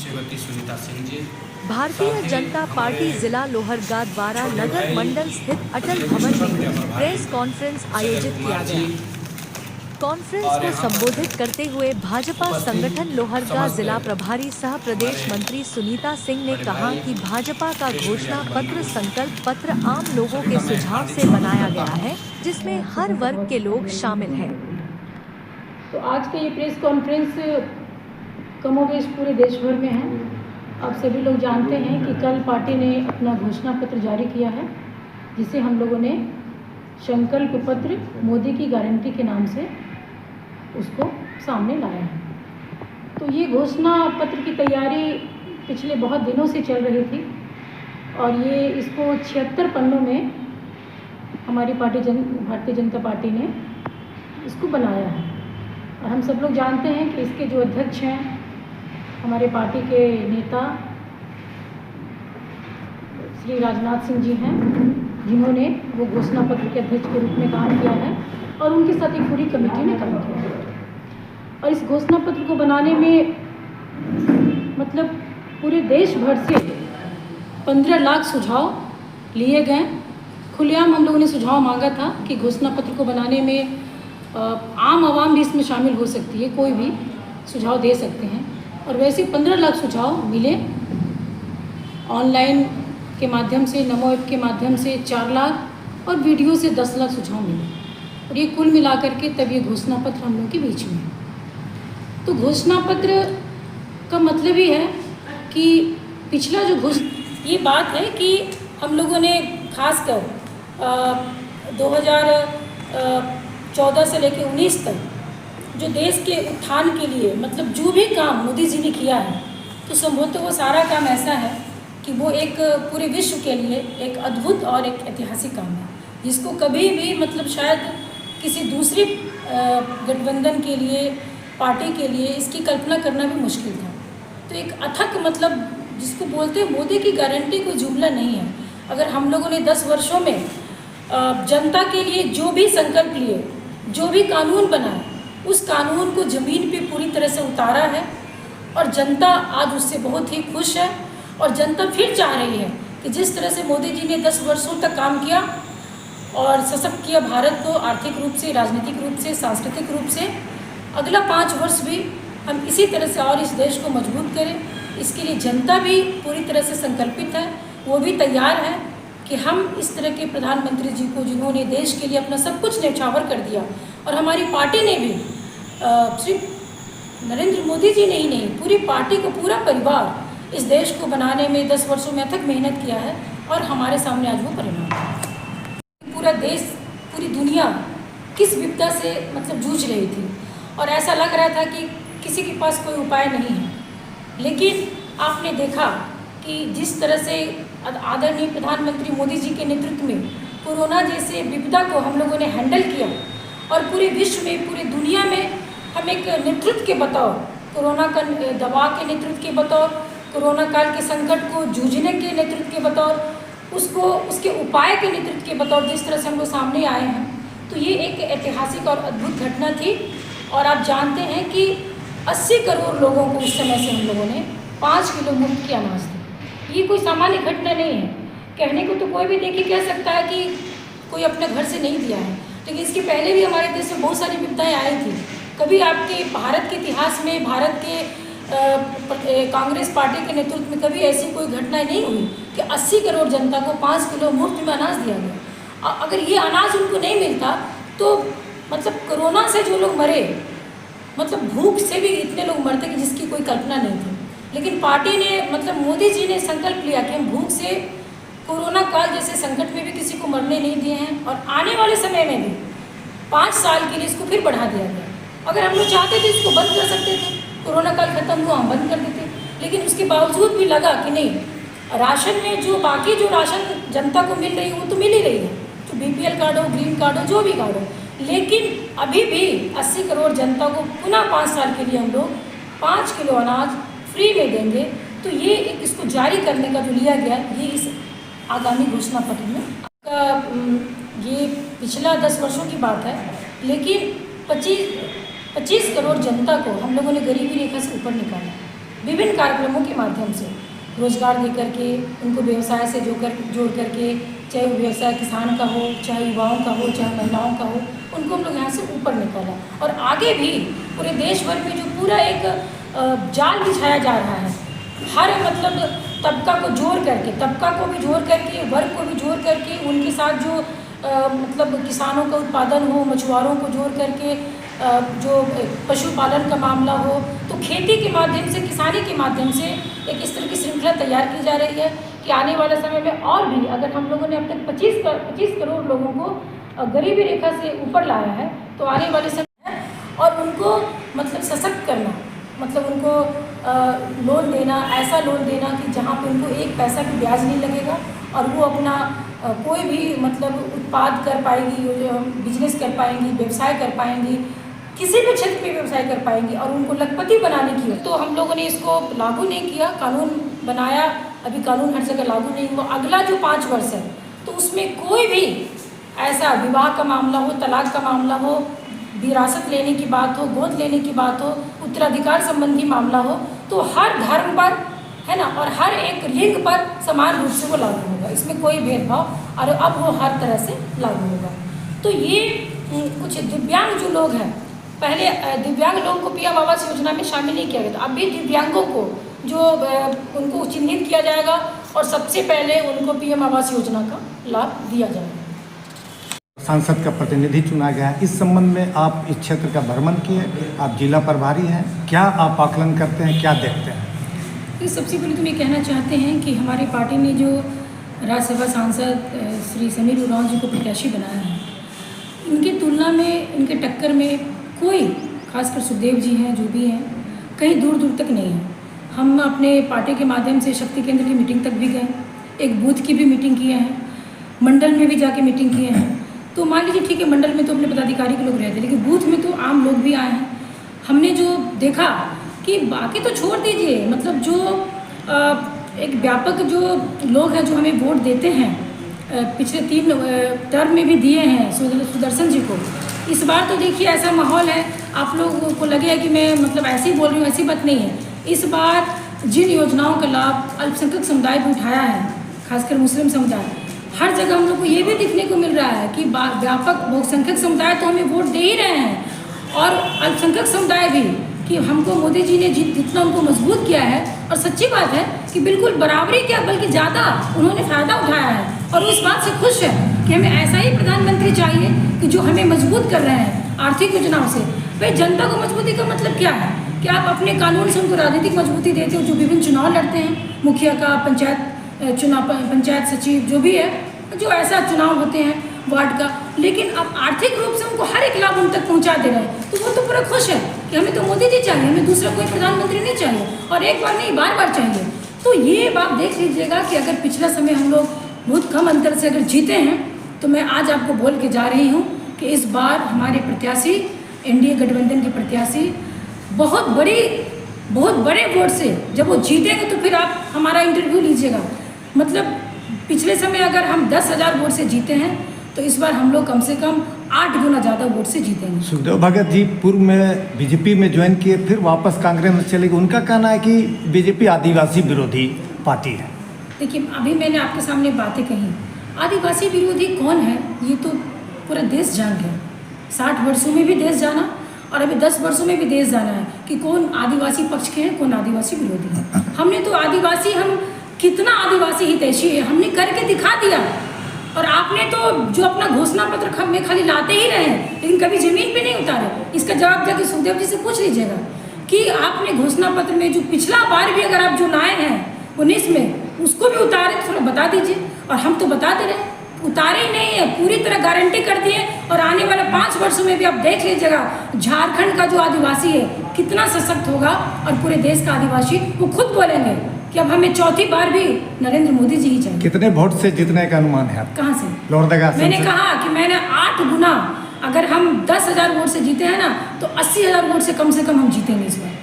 Shrimati Sunita Singh ji. Bharatiya Janata party जिला लोहरदगा द्वारा नगर मंडल स्थित अटल भवन में प्रेस कॉन्फ्रेंस आयोजित किया गया। कॉन्फ्रेंस को संबोधित करते हुए भाजपा संगठन लोहरदगा जिला प्रभारी सह प्रदेश मंत्री सुनीता सिंह ने कहा कि भाजपा का घोषणा पत्र संकल्प पत्र आम लोगों के सुझाव से बनाया गया है, जिसमें हर वर्ग के लोग शामिल हैं। तो आज का ये प्रेस कॉन्फ्रेंस कमोबेश पूरे देश भर में है। आप सभी लोग जानते हैं कि कल पार्टी ने अपना घोषणा पत्र जारी किया है, जिसे हम लोगों ने संकल्प पत्र मोदी की गारंटी के नाम से उसको सामने लाया है। तो ये घोषणा पत्र की तैयारी पिछले बहुत दिनों से चल रही थी और ये इसको 76 पन्नों में हमारी भारतीय जनता पार्टी ने इसको बनाया है। और हम सब लोग जानते हैं कि इसके जो अध्यक्ष हैं हमारे पार्टी के नेता श्री राजनाथ सिंह जी हैं, जिन्होंने वो घोषणा पत्र के अध्यक्ष के रूप में काम किया है और उनके साथ एक पूरी कमेटी ने काम किया है। और इस घोषणा पत्र को बनाने में मतलब पूरे देश भर से 15 लाख सुझाव लिए गए। खुलेआम हम लोगों ने सुझाव मांगा था कि घोषणा पत्र को बनाने में आम आवाम भी इसमें शामिल हो सकती है, कोई भी सुझाव दे सकते हैं। और वैसे 15 लाख सुझाव मिले। ऑनलाइन के माध्यम से, नमो ऐप के माध्यम से 4 लाख और वीडियो से 10 लाख सुझाव मिले और ये कुल मिलाकर के तब ये घोषणा पत्र हम लोगों के बीच में है। तो घोषणा पत्र का मतलब ही है कि पिछला जो ये बात है कि हम लोगों ने खासकर 2014 से लेकर 19 तक जो देश के उत्थान के लिए मतलब जो भी काम मोदी जी ने किया है, तो संभवतः वो सारा काम ऐसा है कि वो एक पूरे विश्व के लिए एक अद्भुत और एक ऐतिहासिक काम है, जिसको कभी भी मतलब शायद किसी दूसरी गठबंधन के लिए, पार्टी के लिए इसकी कल्पना करना भी मुश्किल था। तो एक अथक मतलब जिसको बोलते हैं मोदी की गारंटी कोई जुमला नहीं है। अगर हम लोगों ने 10 वर्षों में जनता के लिए जो भी संकल्प लिए, जो भी कानून बनाए, उस कानून को ज़मीन पे पूरी तरह से उतारा है और जनता आज उससे बहुत ही खुश है। और जनता फिर चाह रही है कि जिस तरह से मोदी जी ने 10 वर्षों तक काम किया और सशक्त किया भारत को आर्थिक रूप से, राजनीतिक रूप से, सांस्कृतिक रूप से, अगला 5 वर्ष भी हम इसी तरह से और इस देश को मजबूत करें। इसके लिए जनता भी पूरी तरह से संकल्पित है, वो भी तैयार है कि हम इस तरह के प्रधानमंत्री जी को, जिन्होंने देश के लिए अपना सब कुछ न्यौछावर कर दिया, और हमारी पार्टी ने भी सिर्फ नरेंद्र मोदी जी ने ही नहीं, पूरी पार्टी को, पूरा परिवार इस देश को बनाने में 10 वर्षों में अथक मेहनत किया है और हमारे सामने आज वो परिणाम है। पूरा देश, पूरी दुनिया किस विपदा से मतलब जूझ रही थी और ऐसा लग रहा था कि किसी के पास कोई उपाय नहीं है। लेकिन आपने देखा कि जिस तरह से आदरणीय प्रधानमंत्री मोदी जी के नेतृत्व में कोरोना जैसे विपदा को हम लोगों ने हैंडल किया और पूरे विश्व में, पूरी दुनिया में हम एक नेतृत्व के बतौर, कोरोना का दवा के नेतृत्व के बतौर, कोरोना काल के संकट को जूझने के नेतृत्व के बतौर, उसके उपाय के नेतृत्व के बतौर जिस तरह से हम लोग सामने आए हैं, तो ये एक ऐतिहासिक और अद्भुत घटना थी। और आप जानते हैं कि 80 करोड़ लोगों को उस समय से हम लोगों ने 5 किलो मुफ्त की अनाज दी। ये कोई सामान्य घटना नहीं है। कहने को तो कोई भी देखिए कह सकता है कि कोई अपने घर से नहीं दिया है, लेकिन इसके पहले भी हमारे देश में बहुत सारी विपदाएँ आई थी। कभी आपके भारत के इतिहास में, भारत के कांग्रेस पार्टी के नेतृत्व में कभी ऐसी कोई घटना नहीं हुई कि 80 करोड़ जनता को 5 किलो मुफ्त में अनाज दिया गया। अगर ये अनाज उनको नहीं मिलता तो मतलब कोरोना से जो लोग मरे, मतलब भूख से भी इतने लोग मरते कि जिसकी कोई कल्पना नहीं थी। लेकिन पार्टी ने, मतलब मोदी जी ने संकल्प लिया कि हम भूख से, कोरोना काल जैसे संकट में भी किसी को मरने नहीं दिए हैं और आने वाले समय में भी 5 साल के लिए इसको फिर बढ़ा दिया गया। अगर हम लोग चाहते थे इसको बंद कर सकते थे, कोरोना काल खत्म हुआ हम बंद कर देते, लेकिन उसके बावजूद भी लगा कि नहीं, राशन में जो बाकी जो राशन जनता को मिल रही है वो तो मिल ही रही है, तो BPL कार्ड हो, ग्रीन कार्ड हो, जो भी कार्ड हो, लेकिन अभी भी 80 करोड़ जनता को पुनः 5 साल के लिए हम लोग 5 किलो अनाज फ्री में देंगे। तो ये एक इसको जारी करने का जो लिया गया, ये इस आगामी घोषणा पत्र में ये पिछला 10 वर्षों की बात है, लेकिन 25 करोड़ जनता को हम लोगों ने गरीबी रेखा से ऊपर निकाला। विभिन्न कार्यक्रमों के माध्यम से रोजगार दे करके, उनको व्यवसाय से जोड़ करके, चाहे वो व्यवसाय किसान का हो, चाहे युवाओं का हो, चाहे महिलाओं का हो, उनको हम लोग यहाँ से ऊपर निकाला। और आगे भी पूरे देश भर में जो पूरा एक जाल बिछाया जा रहा है, हर मतलब तबका को जोड़ करके, तबका को भी जोड़ करके, वर्ग को भी जोड़ करके, उनके साथ जो मतलब किसानों का उत्पादन हो, मछुआरों को जोड़ करके, जो पशुपालन का मामला हो, तो खेती के माध्यम से, किसानी के माध्यम से एक इस तरह की श्रृंखला तैयार की जा रही है कि आने वाले समय में और भी, अगर हम लोगों ने अब तक 25 करोड़ लोगों को गरीबी रेखा से ऊपर लाया है, तो आने वाले समय में और उनको मतलब सशक्त करना, मतलब उनको लोन देना, ऐसा लोन देना कि जहाँ पे उनको एक पैसा भी ब्याज नहीं लगेगा और वो अपना कोई भी मतलब उत्पाद कर पाएगी, बिजनेस कर पाएंगी, व्यवसाय कर पाएंगी, किसी भी क्षेत्र में व्यवसाय कर पाएंगी और उनको लखपति बनाने की। तो हम लोगों ने इसको लागू नहीं किया, कानून बनाया, अभी कानून हर जगह लागू नहीं हुआ। अगला जो 5 वर्ष है तो उसमें कोई भी ऐसा विवाह का मामला हो, तलाक का मामला हो, विरासत लेने की बात हो, गोद लेने की बात हो, उत्तराधिकार संबंधी मामला हो, तो हर धर्म पर, है ना, और हर एक लिंग पर समान रूप से वो लागू होगा। इसमें कोई भेदभाव और अब वो हर तरह से लागू होगा। तो ये कुछ दिव्यांग जो लोग हैं, पहले दिव्यांग लोगों को पीएम आवास योजना में शामिल नहीं किया गया था, अब भी दिव्यांगों को जो उनको चिन्हित किया जाएगा और सबसे पहले उनको पीएम आवास योजना का लाभ दिया जाएगा। सांसद का प्रतिनिधि चुना गया है, इस संबंध में आप इस क्षेत्र का भ्रमण किए, आप जिला प्रभारी हैं, क्या आप आकलन करते हैं, क्या देखते हैं? तो सबसे पहले तो ये कहना चाहते हैं कि हमारी पार्टी ने जो राज्यसभा सांसद श्री समीर उरांव जी को प्रत्याशी बनाया है, इनकी तुलना में, इनके टक्कर में कोई, खासकर सुखदेव जी हैं जो भी हैं, कहीं दूर दूर तक नहीं है। हम अपने पार्टी के माध्यम से शक्ति केंद्र की मीटिंग तक भी गए, एक बूथ की भी मीटिंग किए हैं, मंडल में भी जाके मीटिंग किए हैं। तो मान लीजिए ठीक है, मंडल में तो अपने पदाधिकारी के लोग रहते, लेकिन बूथ में तो आम लोग भी आए हैं। हमने जो देखा कि बाकी तो छोड़ दीजिए, मतलब जो एक व्यापक जो लोग हैं जो हमें वोट देते हैं, पिछले 3 टर्म में भी दिए हैं सुदर्शन जी को, इस बार तो देखिए ऐसा माहौल है, आप लोगों को लगेगा कि मैं मतलब ऐसे ही बोल रही हूँ, ऐसी बात नहीं है। इस बार जिन योजनाओं का लाभ अल्पसंख्यक समुदाय भी उठाया है, खासकर मुस्लिम समुदाय, हर जगह हम लोग को ये भी देखने को मिल रहा है कि व्यापक बहुसंख्यक समुदाय तो हमें वोट दे ही रहे हैं और अल्पसंख्यक समुदाय भी, कि हमको मोदी जी ने जितना उनको मजबूत किया है, और सच्ची बात है कि बिल्कुल बराबरी क्या बल्कि ज़्यादा उन्होंने फ़ायदा उठाया है और उस बात से खुश है कि हमें ऐसा ही प्रधानमंत्री चाहिए कि जो हमें मजबूत कर रहे हैं आर्थिक योजनाओं से। भाई जनता को मजबूती का मतलब क्या है कि आप अपने कानून से उनको राजनीतिक मजबूती देते हो, जो विभिन्न चुनाव लड़ते हैं, मुखिया का, पंचायत चुनाव, पंचायत सचिव जो भी है, जो ऐसा चुनाव होते हैं वार्ड का, लेकिन अब आर्थिक रूप से उनको हर एक लाभ उन तक पहुंचा दे रहे हैं, तो वो तो पूरा खुश है कि हमें तो मोदी जी चाहिए, हमें दूसरा कोई प्रधानमंत्री नहीं चाहिए, और एक बार नहीं बार बार चाहिए। तो ये बात देख लीजिएगा कि अगर पिछला समय हम लोग बहुत कम अंतर से अगर जीते हैं, तो मैं आज आपको बोल के जा रही हूँ कि इस बार हमारे प्रत्याशी, एनडीए गठबंधन के प्रत्याशी बहुत बड़े वोट से जब वो जीतेंगे, तो फिर आप हमारा इंटरव्यू लीजिएगा। मतलब पिछले समय अगर हम 10,000 वोट से जीते हैं, तो इस बार हम लोग कम से कम 8 गुना ज़्यादा वोट से जीतेंगे। सुखदेव भगत जी पूर्व में बीजेपी में ज्वाइन किए, फिर वापस कांग्रेस में चले गए, उनका कहना है कि बीजेपी आदिवासी विरोधी पार्टी है। देखिए, अभी मैंने आपके सामने बातें कही, आदिवासी विरोधी कौन है ये तो पूरा देश जान गया। 60 वर्षों में भी देश जाना और अभी 10 वर्षों में भी देश जाना है कि कौन आदिवासी पक्ष के हैं, कौन आदिवासी विरोधी है। हमने तो आदिवासी, हम कितना आदिवासी हितैषी है हमने करके दिखा दिया, और आपने तो जो अपना घोषणा पत्र में खाली लाते ही रहे, लेकिन कभी जमीन पे नहीं उतारे। इसका जवाब जाके सुखदेव जी से पूछ लीजिएगा कि आपने घोषणा पत्र में जो पिछला बार भी अगर आप जो लाए हैं 19 में, उसको भी उतारे, थोड़ा बता दीजिए। और हम तो बता दे रहे, उतारे ही नहीं है, पूरी तरह गारंटी कर दिए। और आने वाले 5 वर्षों में भी आप देख लीजिएगा झारखंड का जो आदिवासी है कितना सशक्त होगा, और पूरे देश का आदिवासी वो खुद बोलेंगे कि अब हमें चौथी बार भी नरेंद्र मोदी जी ही चाहिए। कितने वोट से जीतने का अनुमान है आप? कहाँ से? लोहरदगा से। मैंने कहा कि मैंने 8 गुना, अगर हम 10,000 वोट से जीते हैं ना, तो 80,000 वोट से कम हम जीतेंगे इस बार।